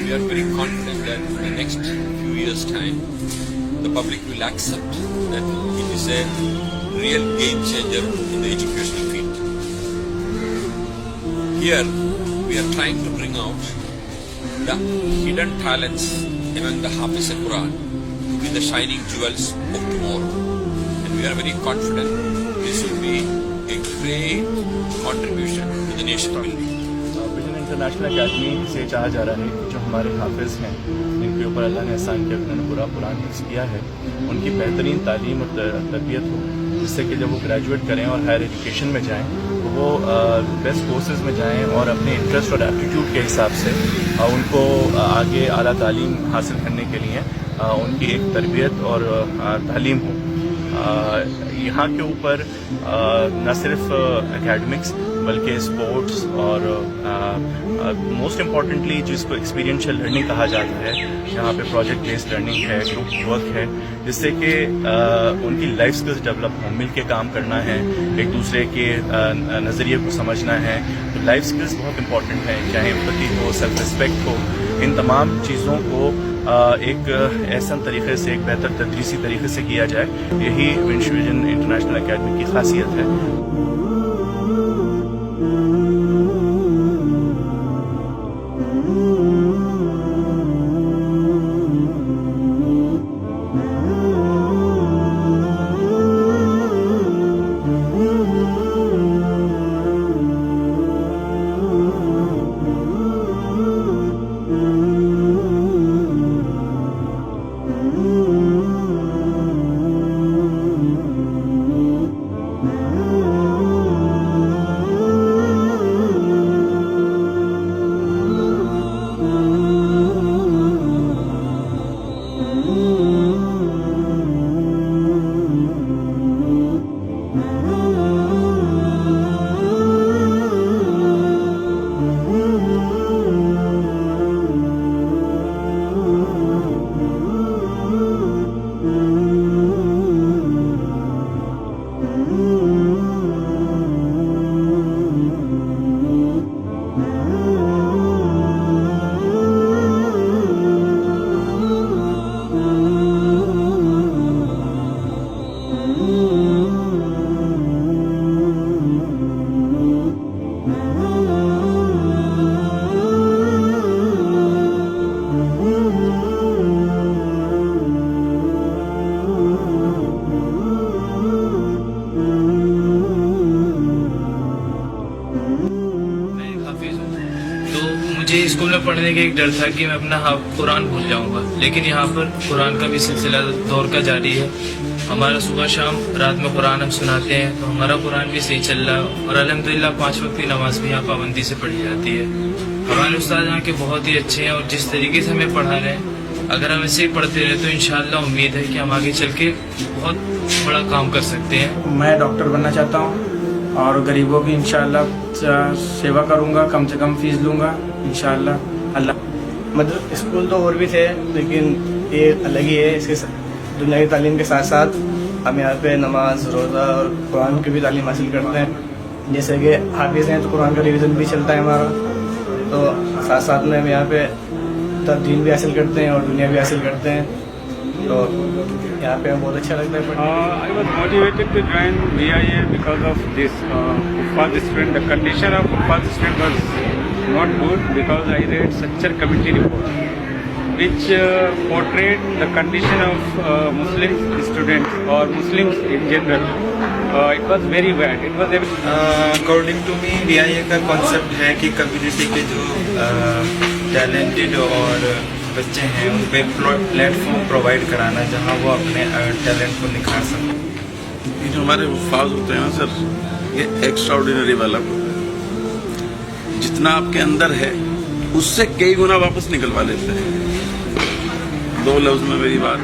we are very confident that in the next few years' time, the public will accept that it is a real game changer in the educational field. Here, we are trying to bring out the hidden talents among the Hafiz al-Quran to be the shining jewels of tomorrow. And we are very confident this will be a great contribution to the nation building. International academy سے چاہا جا رہا ہے کہ جو ہمارے حافظ ہیں جن کے اوپر اللہ نے احسان کیا، انہوں نے پورا قرآن حفظ کیا ہے، ان کی بہترین تعلیم اور تربیت ہو، جس سے کہ جب وہ گریجویٹ کریں اور ہائر ایجوکیشن میں جائیں تو وہ بیسٹ کورسز میں جائیں اور اپنے انٹرسٹ اور ایپٹیٹیوڈ کے حساب سے ان کو آگے اعلیٰ تعلیم حاصل کرنے کے لیے ان کی ایک تربیت اور تعلیم ہو. یہاں کے اوپر نہ صرف اکیڈمکس بلکہ اسپورٹس اور موسٹ امپورٹنٹلی جس کو ایکسپیرینشیل لرننگ کہا جاتا ہے، یہاں پہ پروجیکٹ بیسڈ لرننگ ہے، گروپ ورک ہے، جس سے کہ ان کی لائف اسکلز ڈیولپ ہوں، مل کے کام کرنا ہے، ایک دوسرے کے نظریے کو سمجھنا ہے. تو لائف اسکلز بہت امپورٹنٹ ہیں، چاہے امپیتھی ہو، سیلف رسپیکٹ ہو. ان تمام چیزوں کو ایک احسن طریقے سے، ایک بہتر تدریسی طریقے سے کیا جائے، یہی ونش ویژن انٹرنیشنل اکیڈمی کی خاصیت ہے. مجھے اسکول میں پڑھنے کا ایک ڈر تھا کہ میں اپنا قرآن بھول جاؤں گا، لیکن یہاں پر قرآن کا بھی سلسلہ دور کا جاری ہے. ہمارا صبح شام رات میں قرآن ہم سناتے ہیں، تو ہمارا قرآن بھی صحیح چل رہا ہے اور الحمدللہ 5 وقت کی نماز بھی یہاں پابندی سے پڑھی جاتی ہے. ہمارے استاد یہاں کے بہت ہی اچھے ہیں اور جس طریقے سے ہمیں پڑھا رہے ہیں، اگر ہم ایسے ہی پڑھتے رہے تو انشاءاللہ امید ہے کہ ہم آگے چل کے بہت بڑا کام کر سکتے ہیں. میں ڈاکٹر بننا چاہتا ہوں اور غریبوں کی انشاءاللہ سیوا کروں گا، کم سے کم فیس لوں گا انشاءاللہ. اللہ مطلب اسکول تو اور بھی تھے لیکن یہ الگ ہی ہے. اس کے دنیا کی تعلیم کے ساتھ ساتھ ہم یہاں پہ نماز، روزہ اور قرآن کی بھی تعلیم حاصل کرتے ہیں. جیسے کہ حافظ ہیں تو قرآن کا ریویژن بھی چلتا ہے ہمارا، تو ساتھ ساتھ میں ہم یہاں پہ دین بھی حاصل کرتے ہیں اور دنیا بھی حاصل کرتے ہیں. تو یہاں پہ بہت اچھا لگتا ہے. I was motivated to join BIA because of this Phulat student. The condition of Phulat student was not good because I read structure committee report which portrayed the condition of Muslim students or Muslims in general. It was very bad. It was according to me BIA کا concept ہے کہ community کے جو talented اور بچے ہیں ان پہ plate form provide کرانا جہاں وہ اپنے ٹیلنٹ کو نکھار سکیں. یہ جو ہمارے حفاظ ہوتے ہیں سر، یہ ایکسٹرا آرڈینری والا جتنا آپ کے اندر ہے اس سے کئی گنا واپس نکلوا لیتے ہیں. 2 لفظ میں میری بات